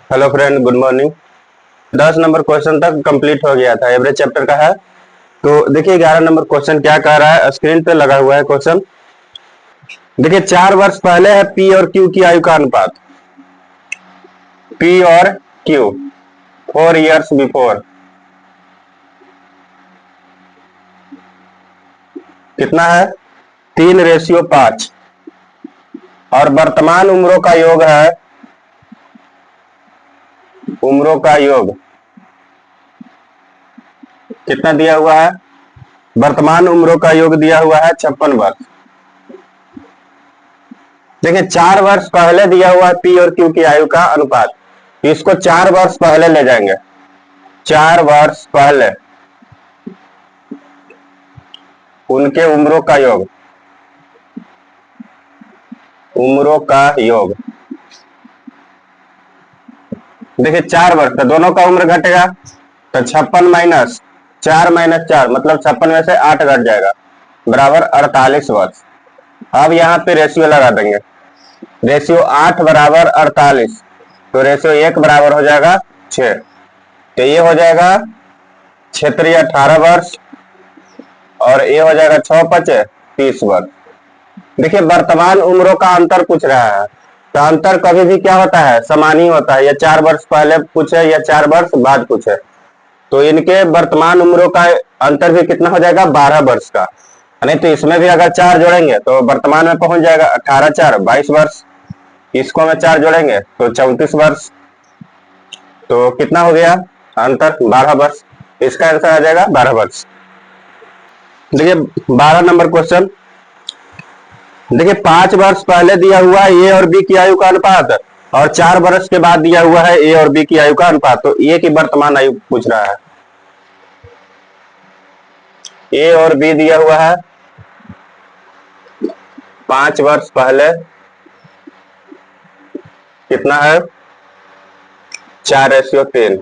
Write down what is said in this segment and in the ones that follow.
Hello friend, good morning. 10 number question तक complete हो गया था, एवरेज चैप्टर का है। तो देखिए 11 नंबर क्वेश्चन क्या कह रहा है, स्क्रीन पे लगा हुआ है क्वेश्चन। देखिए 4 वर्ष पहले है पी और क्यू की आयु का अनुपात। पी और क्यू 4 years बिफोर कितना है? 3:5। और वर्तमान उम्रों का योग है, उम्रों का योग कितना दिया हुआ है? वर्तमान उम्रों का योग दिया हुआ है 56 वर्ष। देखिए 4 वर्ष पहले दिया हुआ है पी और क्यू की आयु का अनुपात। इसको 4 वर्ष पहले ले जाएंगे। 4 वर्ष पहले उनके उम्रों का योग, उम्रों का योग। देखिए 4 वर्ष तो दोनों का उम्र घटेगा, तो 56 - 4 - 4 मतलब 56 में से 8 घट जाएगा, बराबर 48 वर्ष। अब यहाँ पे रेशियो लगा देंगे। रेशियो 8 बराबर 48, तो रेशियो 1 बराबर हो जाएगा 6। तो ये हो जाएगा क्षेत्रीय 18 वर्ष और ये हो जाएगा 6 × 5 = 30 वर्ष। देखिए वर्तमान उम्रों का अंतर पूछ रहा है, तो अंतर कभी भी क्या होता है? समान ही होता है। या 4 वर्ष पहले पूछे या 4 वर्ष बाद पूछे, तो इनके वर्तमान उम्रों का अंतर भी कितना हो जाएगा? 12 वर्ष का। नहीं तो इसमें भी अगर 4 जोड़ेंगे तो वर्तमान में पहुंच जाएगा 18 × 4 = 22 वर्ष। इसको में 4 जोड़ेंगे तो 34 वर्ष। तो कितना हो गया अंतर? 12 वर्ष। इसका आंसर आ जाएगा 12 वर्ष। देखिए 12 नंबर क्वेश्चन। देखिए 5 वर्ष पहले दिया हुआ है ए और बी की आयु का अनुपात, और 4 वर्ष के बाद दिया हुआ है ए और बी की आयु का अनुपात। तो ए की वर्तमान आयु पूछ रहा है। ए और बी दिया हुआ है 5 वर्ष पहले कितना है? 4:3।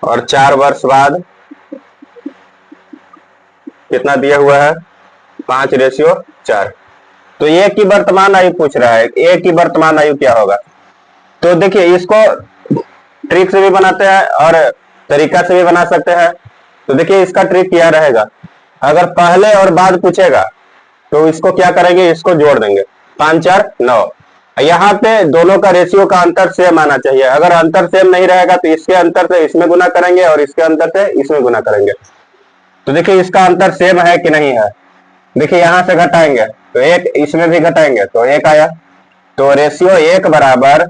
और 4 वर्ष बाद कितना दिया हुआ है? 5:4। तो ए की वर्तमान आयु पूछ रहा है। ए की वर्तमान आयु क्या होगा? तो देखिए इसको ट्रिक से भी बनाते हैं और तरीका से भी बना सकते हैं। तो देखिए इसका ट्रिक क्या रहेगा, अगर पहले और बाद पूछेगा तो इसको क्या करेंगे? इसको जोड़ देंगे। 5 × 4 = 9। यहाँ पे दोनों का रेशियो का अंतर सेम आना चाहिए। अगर अंतर सेम नहीं रहेगा तो इसके अंतर से इसमें गुना करेंगे और इसके अंतर से इसमें गुना करेंगे। तो देखिए इसका अंतर सेम है कि नहीं है। देखिए यहां से घटाएंगे तो 1, इसमें भी घटाएंगे तो 1 आया। तो रेशियो 1 बराबर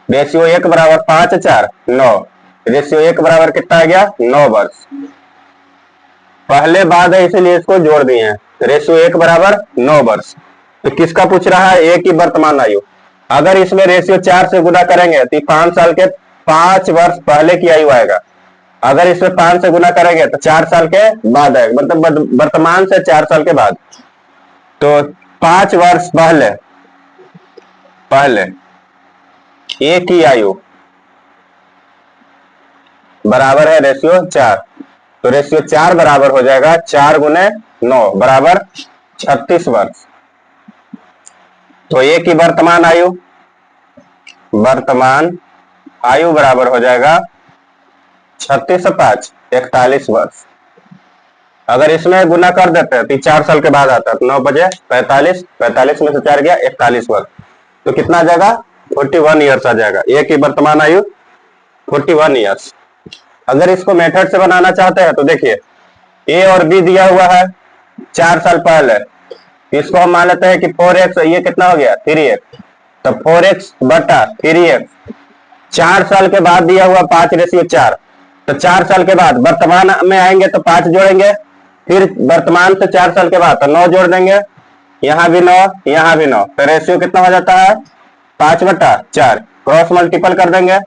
5 × 4 = 9। रेशियो 1 बराबर कितना आ गया? 9 वर्ष। पहले बाद है इसलिए इसको जोड़ दिए हैं। रेशियो 1 बराबर 9 वर्ष। तो किसका पूछ रहा है? ए की वर्तमान आयु। अगर इसमें रेशियो 4 से गुना करेंगे तो 5 साल के 5 वर्ष पहले की आयु आएगा। अगर इसमें 5 से गुना करेंगे तो 4 साल के बाद आएगा, मतलब वर्तमान से 4 साल के बाद। तो 5 वर्ष पहले ए की आयु बराबर है रेशियो 4। तो रेशियो 4 बराबर हो जाएगा 4 × 9 बराबर 36 वर्ष। तो ए की वर्तमान आयु बराबर हो जाएगा 36 × 5 = 41 वर्ष। अगर इसमें गुना कर देते हैं तो 4 साल के बाद आता है, तो 9 × 5 = 45। 45 में से 4 गया 41 वर्ष। तो कितना आ जाएगा? 41 ईयर्स आ जाएगा। ए की वर्तमान आयु 41 ईयर्स। अगर इसको मेथड से बनाना चाहते हैं तो देखिए ए और बी दिया हुआ है 4 साल पहले। इसको हम मान लेते हैं कि 4x, ये कितना हो गया? 3x। तो 4x बटा 3x। 4 साल के बाद दिया हुआ 5:4। तो 4 साल के बाद वर्तमान में आएंगे तो 5 जोड़ेंगे, फिर वर्तमान से 4 साल के बाद तो 9 जोड़ देंगे। यहां भी 9, यहां भी 9। तो रेशियो कितना हो जाता है? 5/4। क्रॉस मल्टीपल कर देंगे।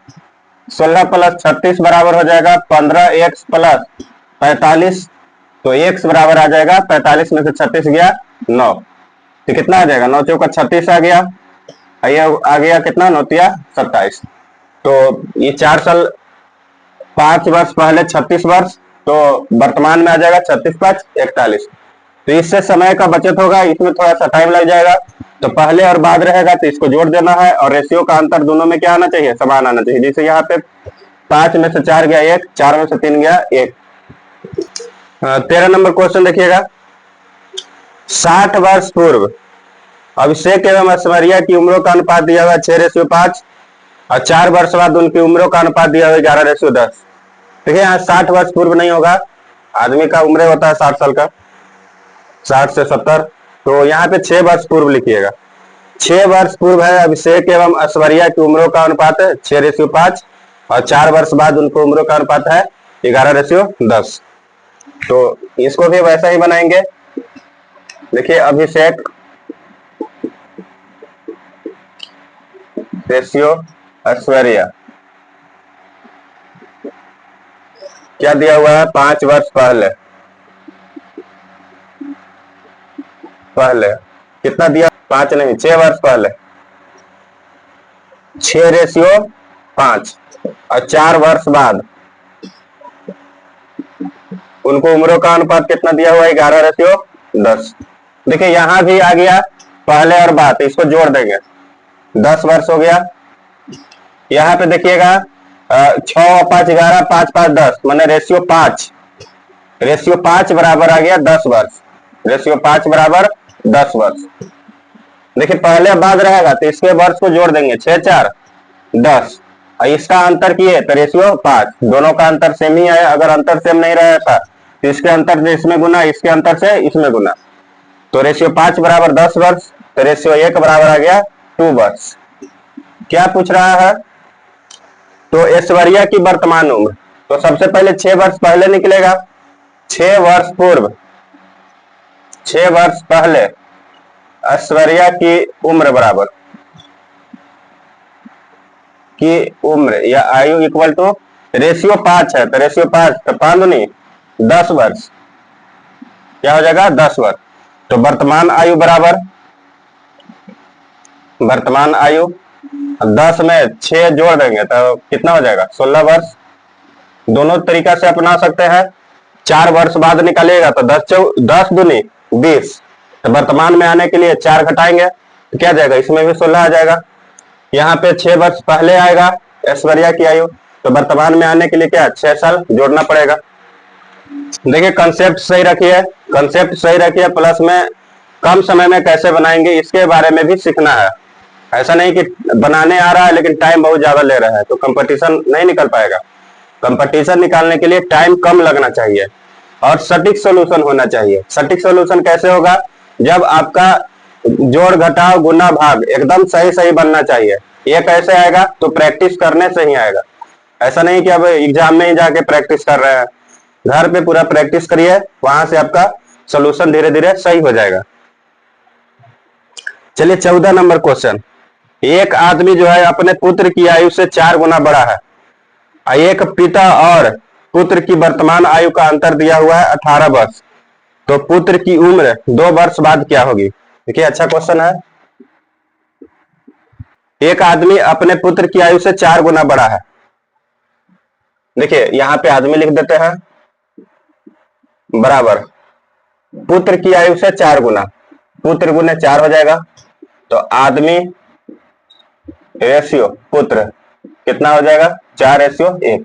16 + 36 बराबर हो जाएगा 15x + 45। तो x बराबर आ जाएगा 45 में से 36 गया 9। तो कितना आ जाएगा? 9 × 4 = 36 आ गया। ये आ गया कितना? 9 × 3 = 27। तो ये 4 साल 5 वर्ष पहले 36 वर्ष, तो वर्तमान में आ जाएगा 36 × 5 = 41। तो इससे समय का बचत होगा, इसमें थोड़ा सा टाइम लग जाएगा। तो पहले और बाद रहेगा तो इसको जोड़ देना है, और रेशियो का अंतर दोनों में क्या आना चाहिए, समान आना चाहिए। जैसे यहाँ पे 5 में से 4 गया 1, 4 में से 3 गया 1। 13 नंबर क्वेश्चन देखिएगा। 60 वर्ष पूर्व अभिषेक एवं ऐश्वर्या की उम्रों का अनुपात दिया हुआ 6:5, और 4 वर्ष बाद उनकी उम्रों का अनुपात दिया हुआ 11:10। देखिए यहाँ 60 वर्ष पूर्व नहीं होगा, आदमी का उम्र होता है 60 साल का, 60 से 70, तो यहाँ पे 6 वर्ष पूर्व लिखिएगा। 6 वर्ष पूर्व है अभिषेक एवं ऐश्वर्या की उम्रों का अनुपात है 6:5, और 4 वर्ष बाद उनको उम्रों का अनुपात है 11:10। तो इसको भी वैसा ही बनाएंगे। देखिए अभिषेक रेशियो ऐश्वर्या क्या दिया हुआ है, 5 वर्ष पहले कितना दिया, 5 नहीं 6 वर्ष पहले, 6:5, और 4 वर्ष बाद उनको उम्रों का अनुपात कितना दिया हुआ है, 11:10। देखिए यहां भी आ गया पहले और बाद, इसको जोड़ देंगे, 10 वर्ष हो गया। यहाँ पे देखिएगा 6 और 5 11, 5 5 10, माने रेशियो 5 बराबर आ गया 10 वर्ष, रेशियो 5 बराबर 10 वर्ष। देखिए पहले बाद रहेगा तो इसके वर्ष को जोड़ देंगे, 6 4 10, और इसका अंतर किए तो रेशियो 5, दोनों का अंतर सेम ही है। अगर अंतर सेम नहीं रहेगा तो इसके अंतर से इसमें गुना, इसके अंतर से इसमें गुना, तो रेशियो 5 बराबर 10 वर्ष, तो रेशियो 1 बराबर आ गया 2 वर्ष। क्या पूछ रहा है, तो ऐश्वर्या की वर्तमान उम्र, तो सबसे पहले 6 वर्ष पहले निकलेगा, 6 वर्ष पूर्व, 6 वर्ष पहले ऐश्वर्या की उम्र बराबर की उम्र या आयु इक्वल टू रेशियो 5 है, तो रेशियो 5 तो 5 नहीं 10 वर्ष, क्या हो जाएगा 10 वर्ष। तो वर्तमान आयु बराबर, वर्तमान आयु 10 में 6 जोड़ देंगे तो कितना हो जाएगा 16 वर्ष। दोनों तरीका से अपना सकते हैं। 4 वर्ष बाद निकालेगा तो 10 दूनी 20, तो वर्तमान में आने के लिए 4 घटाएंगे तो क्या जाएगा, इसमें भी 16 आ जाएगा। यहाँ पे 6 वर्ष पहले आएगा ऐश्वर्या की आयु, तो वर्तमान में आने के लिए क्या 6 साल जोड़ना पड़ेगा। देखिए कंसेप्ट सही रखिए, प्लस में कम समय में कैसे बनाएंगे इसके बारे में भी सीखना है। ऐसा नहीं कि बनाने आ रहा है लेकिन टाइम बहुत ज्यादा ले रहा है तो कंपटीशन नहीं निकल पाएगा। कंपटीशन निकालने के लिए टाइम कम लगना चाहिए और सटीक सॉल्यूशन होना चाहिए। सटीक सॉल्यूशन कैसे होगा, जब आपका जोड़ घटाव गुना भाग एकदम सही बनना चाहिए। ये कैसे आएगा, तो प्रैक्टिस करने से ही आएगा। ऐसा नहीं कि अब एग्जाम में ही जाके प्रैक्टिस कर रहे हैं, घर पे पूरा प्रैक्टिस करिए, वहां से आपका सॉल्यूशन धीरे धीरे सही हो जाएगा। चलिए 14 नंबर क्वेश्चन। एक आदमी जो है अपने पुत्र की आयु से 4 गुना बड़ा है। एक पिता और पुत्र की वर्तमान आयु का अंतर दिया हुआ है 18 वर्ष, तो पुत्र की उम्र 2 वर्ष बाद क्या होगी। देखिए अच्छा क्वेश्चन है। एक आदमी अपने पुत्र की आयु से 4 गुना बड़ा है। देखिए यहां पे आदमी लिख देते हैं बराबर पुत्र की आयु से 4 गुना, पुत्र गुने 4 हो जाएगा, तो आदमी रेशियो पुत्र कितना हो जाएगा 4:1।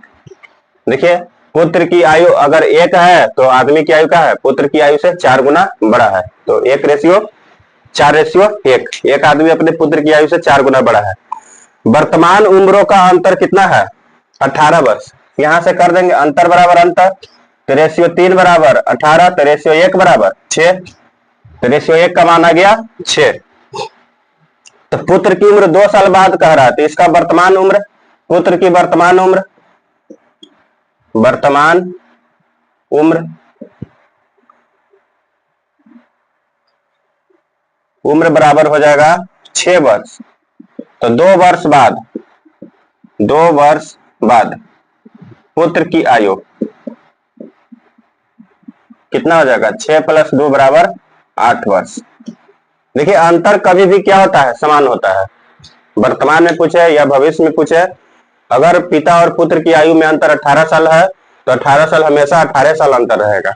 देखिए पुत्र की आयु अगर 1 है तो आदमी की आयु क्या है, पुत्र की आयु से 4 गुना बड़ा है, तो 1:4:1। एक आदमी अपने पुत्र की आयु से 4 गुना बड़ा है। वर्तमान उम्रों का अंतर कितना है 18 वर्ष। यहां से कर देंगे अंतर बराबर अंतर, तो रेशियो 3 बराबर 18, तो रेशियो 1 बराबर 6, तो रेशियो 1 का मान आ गया 6। तो पुत्र की उम्र 2 साल बाद कह रहा है, तो इसका वर्तमान उम्र, पुत्र की वर्तमान उम्र बराबर हो जाएगा 6 वर्ष, तो 2 वर्ष बाद पुत्र की आयु कितना हो जाएगा 6 + 2 बराबर 8 वर्ष। देखिए अंतर कभी भी क्या होता है, समान होता है। वर्तमान में पूछे या भविष्य में पूछे, अगर पिता और पुत्र की आयु में अंतर 18 साल है तो 18 साल हमेशा 18 साल अंतर रहेगा,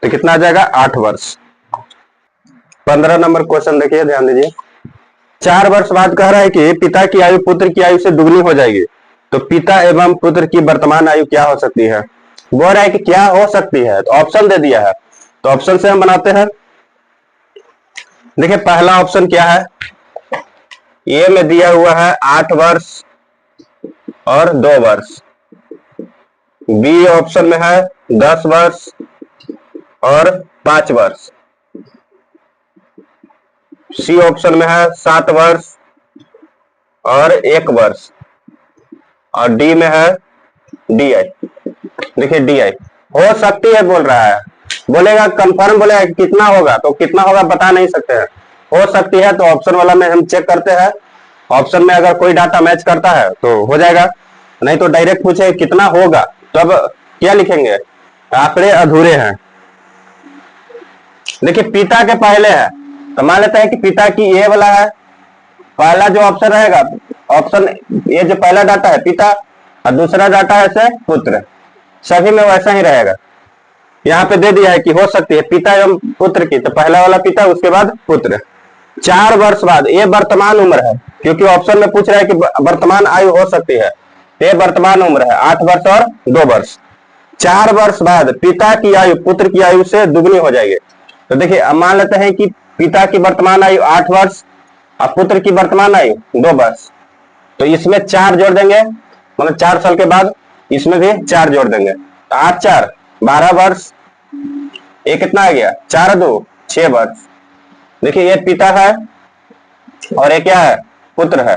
तो कितना आ जाएगा 8 वर्ष। 15 नंबर क्वेश्चन देखिए, ध्यान दीजिए। 4 वर्ष बाद कह रहा है कि पिता की आयु पुत्र की आयु से दुगनी हो जाएगी। तो पिता एवं पुत्र की वर्तमान आयु क्या हो सकती है? बोल रहा है कि क्या हो सकती है, तो ऑप्शन दे दिया है। तो ऑप्शन से हम बनाते हैं। देखिए पहला ऑप्शन क्या है, ए में दिया हुआ है 8 वर्ष और 2 वर्ष। बी ऑप्शन में है 10 वर्ष और 5 वर्ष। सी ऑप्शन में है 7 वर्ष और 1 वर्ष। और डी में है डी आई। देखिए डी आई हो सकती है बोल रहा है, बोलेगा कंफर्म, बोलेगा कितना होगा, तो कितना होगा बता नहीं सकते हैं। हो सकती है तो ऑप्शन वाला में हम चेक करते हैं, ऑप्शन में अगर कोई डाटा मैच करता है तो हो जाएगा, नहीं तो डायरेक्ट पूछे कितना होगा, तो अब क्या लिखेंगे, आंकड़े अधूरे हैं। देखिए पिता के पहले है, तो मान लेते हैं कि पिता की ए वाला है, पहला जो ऑप्शन रहेगा, ऑप्शन ये जो पहला डाटा है पिता और दूसरा डाटा है से पुत्र, सभी में वैसा ही रहेगा। यहाँ पे दे दिया है कि हो सकती है पिता एवं पुत्र की, तो पहला वाला पिता उसके बाद पुत्र। 4 वर्ष बाद, ये वर्तमान उम्र है, क्योंकि ऑप्शन में पूछ रहा है कि वर्तमान आयु हो सकती है, ये वर्तमान उम्र है 8 वर्ष और 2 वर्ष। 4 वर्ष बाद पिता की आयु पुत्र की आयु से दुगनी हो जाएगी। तो देखिए मान लेते हैं कि पिता की वर्तमान आयु 8 वर्ष और पुत्र की वर्तमान आयु 2 वर्ष, तो इसमें 4 जोड़ देंगे, मतलब 4 साल के बाद इसमें भी 4 जोड़ देंगे, तो 8 4 12 वर्ष। ये कितना आ गया, 4 2 6 वर्ष। देखिए ये पिता है और ये क्या है, पुत्र है।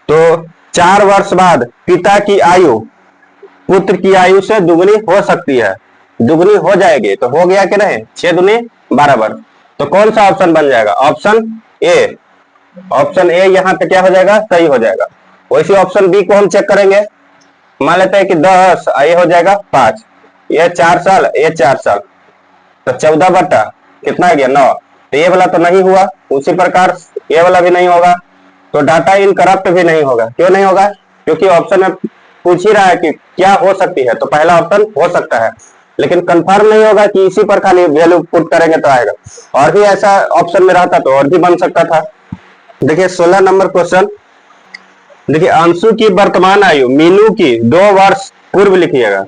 तो 4 वर्ष बाद पिता की आयु पुत्र की आयु से दुगनी हो सकती है, दुगनी हो जाएगी, तो हो गया कि नहीं, 6 दूनी 12 वर्ष। तो कौन सा ऑप्शन बन जाएगा, ऑप्शन ए। ऑप्शन ए यहाँ पे क्या हो जाएगा, सही हो जाएगा। वैसे ऑप्शन बी को हम चेक करेंगे, मान लेते हैं कि 10, ये हो जाएगा 5, ये 4 साल, ये 4 साल, तो 14 बटा कितना आ गया 9। तो ये वाला तो नहीं हुआ, उसी प्रकार ये वाला भी नहीं होगा, तो डाटा इनकरप्ट भी नहीं होगा। क्यों नहीं होगा, क्योंकि ऑप्शन में पूछ ही रहा है कि क्या हो सकती है, तो पहला ऑप्शन हो सकता है, लेकिन कंफर्म नहीं होगा कि इसी पर खाली वैल्यू पुट करेंगे तो आएगा। और भी ऐसा ऑप्शन में रहता तो और भी बन सकता था। देखिए 16 नंबर क्वेश्चन, देखिए अंशु की वर्तमान आयु मीनू की 2 वर्ष पूर्व लिखिएगा,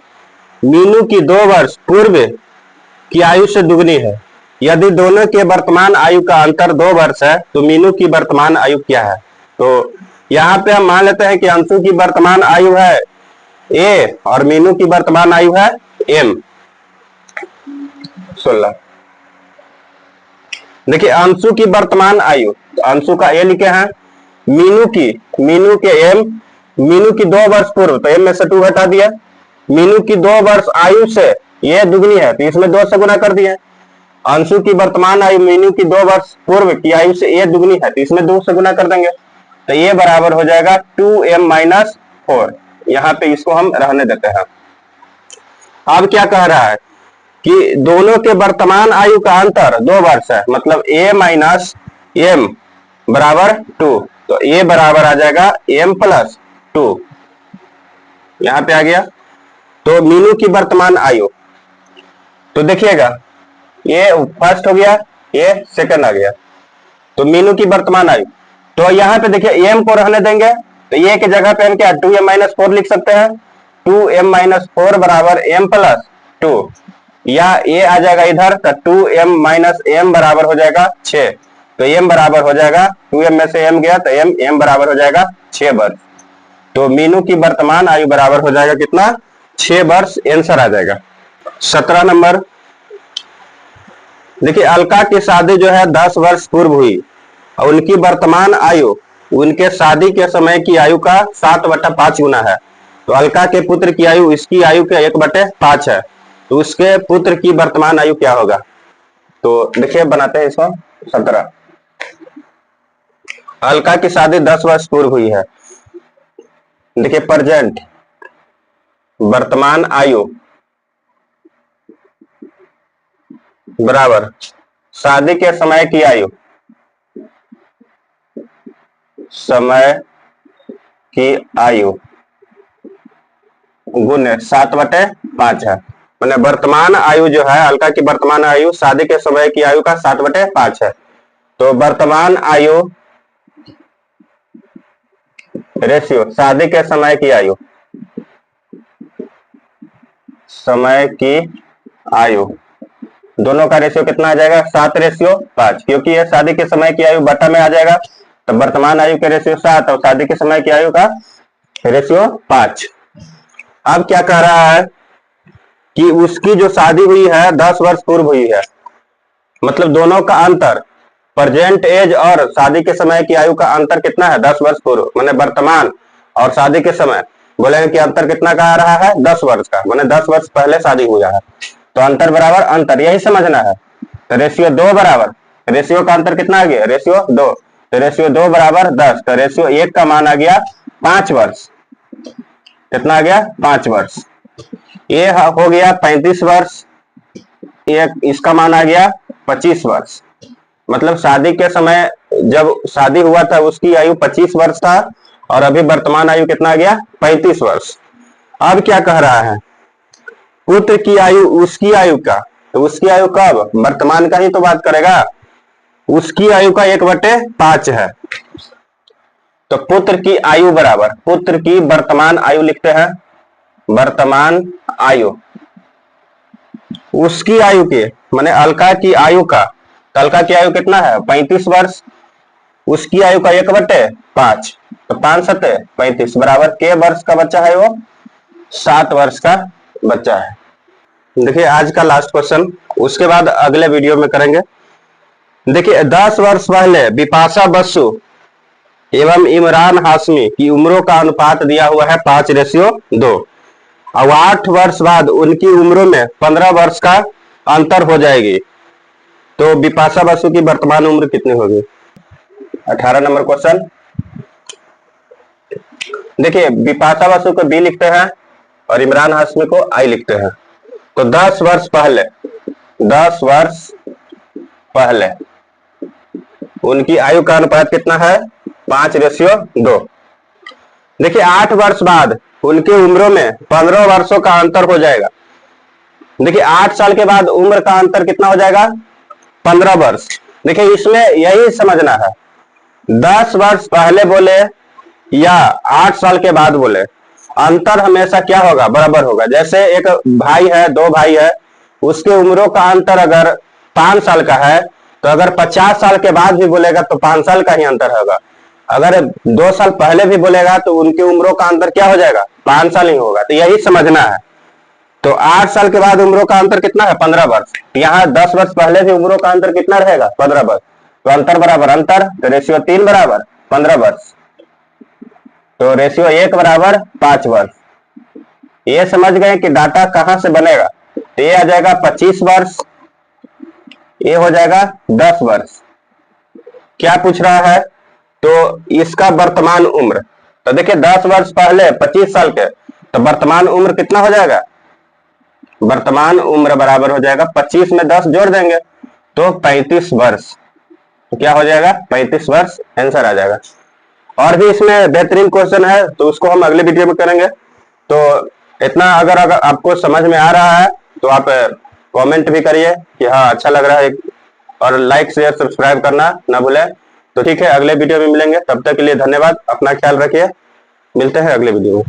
मीनू की 2 वर्ष पूर्व की आयु से दुगनी है। यदि दोनों के वर्तमान आयु का अंतर 2 वर्ष है तो मीनू की वर्तमान आयु क्या है। तो यहाँ पे हम मान लेते हैं कि अंशु की वर्तमान आयु है ए और मीनू की वर्तमान आयु है एम। 16 देखिए अंशु की वर्तमान आयु, तो अंशु का ए लिखे हैं, मीनू के एम, मीनू की 2 वर्ष पूर्व, तो एम में से 2 हटा दिया, मीनू की 2 वर्ष आयु से ये दुगनी है, तो इसमें 2 से गुना कर दिया। अंशु की वर्तमान आयु मीनू की 2 वर्ष पूर्व की आयु से ये दुगनी है, तो इसमें 2 से गुना कर देंगे, तो ये बराबर हो जाएगा 2m-4। यहाँ पे इसको हम रहने देते हैं। अब क्या कह रहा है कि दोनों के वर्तमान आयु का अंतर 2 वर्ष है, मतलब a-m बराबर 2, तो a बराबर आ जाएगा m+2। यहां पे आ गया। तो मीनू की वर्तमान आयु, तो देखिएगा ये फर्स्ट हो गया, ये सेकंड आ गया, तो मीनू की वर्तमान आयु, तो यहाँ पे देखिए m को रहने देंगे, तो ये की जगह पे हम क्या 2m-4 लिख सकते हैं, 2m-4 बराबर m+2, या ये आ जाएगा इधर, तो 2m-m बराबर हो जाएगा 6, तो m बराबर हो जाएगा 2m में से m गया, तो m बराबर हो जाएगा 6 वर्ष। तो मीनू की वर्तमान आयु बराबर हो जाएगा कितना, 6 वर्ष, आंसर आ जाएगा। 17 नंबर, देखिए अलका की शादी जो है 10 वर्ष पूर्व हुई और उनकी वर्तमान आयु उनके शादी के समय की आयु का 7/5 गुना है। तो अलका के पुत्र की आयु इसकी आयु के 1/5 है, तो उसके पुत्र की वर्तमान आयु क्या होगा। तो देखिए बनाते हैं इसको। 17 अलका की शादी 10 वर्ष पूर्व हुई है, देखिए प्रेजेंट वर्तमान आयु बराबर शादी के समय की आयु, समय की आयु गुने 7/5 है, मैंने वर्तमान आयु जो है अलका की वर्तमान आयु शादी के समय की आयु का 7/5 है। तो वर्तमान आयु रेशियो शादी के समय की आयु, समय की आयु, दोनों का रेशियो कितना आ जाएगा 7:5, क्योंकि ये शादी के समय की आयु बटा में आ जाएगा, तो वर्तमान आयु के रेशियो 7 और शादी के समय की आयु का रेशियो 5। अब क्या कह रहा है कि उसकी जो शादी हुई है 10 वर्ष पूर्व हुई है, मतलब दोनों का अंतर, प्रेजेंट एज और शादी के समय की आयु का अंतर कितना है 10 वर्ष पूर्व, माने वर्तमान और शादी के समय बोलेंगे कि अंतर कितना का आ रहा है 10 वर्ष का, माने 10 वर्ष पहले शादी हुआ है, तो अंतर बराबर अंतर, यही समझना है। तो रेशियो 2 बराबर, रेशियो का अंतर कितना आ गया रेशियो 2, तो रेशियो 2 बराबर 10, तो रेशियो 1 का मान आ गया 5 वर्ष, कितना आ गया 5 वर्ष। ये हो गया 35 वर्ष, एक इसका मान आ गया 25 वर्ष, मतलब शादी के समय जब शादी हुआ था उसकी आयु 25 वर्ष था और अभी वर्तमान आयु कितना आ गया 35 वर्ष। अब क्या कह रहा है, पुत्र की आयु उसकी आयु का, तो उसकी आयु कब, वर्तमान का ही तो बात करेगा, उसकी आयु का 1/5 है, तो पुत्र की आयु बराबर, पुत्र की वर्तमान आयु लिखते हैं, वर्तमान आयु, उसकी आयु के माने अलका की आयु का, अलका की आयु कितना है 35 वर्ष, उसकी आयु का 1/5, तो 5 7 35 बराबर के वर्ष का बच्चा है वो 7 वर्ष का बच्चा है। देखिए आज का लास्ट क्वेश्चन, उसके बाद अगले वीडियो में करेंगे। देखिए 10 वर्ष पहले बिपाशा बसु एवं इमरान हाशमी की उम्रों का अनुपात दिया हुआ है 5:2, अब 8 वर्ष बाद उनकी उम्रों में 15 वर्ष का अंतर हो जाएगी, तो बिपाशा बसु की वर्तमान उम्र कितनी होगी। 18 नंबर क्वेश्चन, देखिए बिपाशा बसु को बी लिखते हैं और इमरान हाशमी को आई लिखते हैं, तो 10 वर्ष पहले, 10 वर्ष पहले उनकी आयु का अनुपात कितना है 5:2। देखिए 8 वर्ष बाद उनकी उम्रों में 15 वर्षों का अंतर हो जाएगा। देखिए 8 साल के बाद उम्र का अंतर कितना हो जाएगा 15 वर्ष। देखिए इसमें यही समझना है, 10 वर्ष पहले बोले या 8 साल के बाद बोले, अंतर हमेशा क्या होगा बराबर होगा। जैसे एक भाई है, 2 भाई है, उसके उम्रों का अंतर अगर 5 साल का है, तो अगर 50 साल के बाद भी बोलेगा तो 5 साल का ही अंतर होगा। अगर 2 साल पहले भी बोलेगा तो उनकी उम्रों का अंतर क्या हो जाएगा 5 साल ही होगा, तो यही समझना है। तो 8 साल के बाद उम्रों का अंतर कितना है 15 वर्ष, यहाँ 10 वर्ष पहले भी उम्रों का अंतर कितना रहेगा 15 वर्ष, तो अंतर बराबर अंतर, तो रेशियो 3 बराबर 15 वर्ष, तो रेशियो 1 बराबर 5 वर्ष। ये समझ गए कि डाटा कहां से बनेगा, तो ये आ जाएगा 25 वर्ष, ये हो जाएगा 10 वर्ष। क्या पूछ रहा है, तो इसका वर्तमान उम्र, तो देखिए 10 वर्ष पहले 25 साल के, तो वर्तमान उम्र कितना हो जाएगा, वर्तमान उम्र बराबर हो जाएगा 25 में 10 जोड़ देंगे तो 35 वर्ष, तो क्या हो जाएगा 35 वर्ष आंसर आ जाएगा। और भी इसमें बेहतरीन क्वेश्चन है तो उसको हम अगले वीडियो में करेंगे। तो इतना अगर आपको समझ में आ रहा है तो आप कमेंट भी करिए कि हाँ अच्छा लग रहा है, और लाइक शेयर सब्सक्राइब करना ना भूलें। तो ठीक है, अगले वीडियो में मिलेंगे, तब तक के लिए धन्यवाद, अपना ख्याल रखिए, मिलते हैं अगले वीडियो में।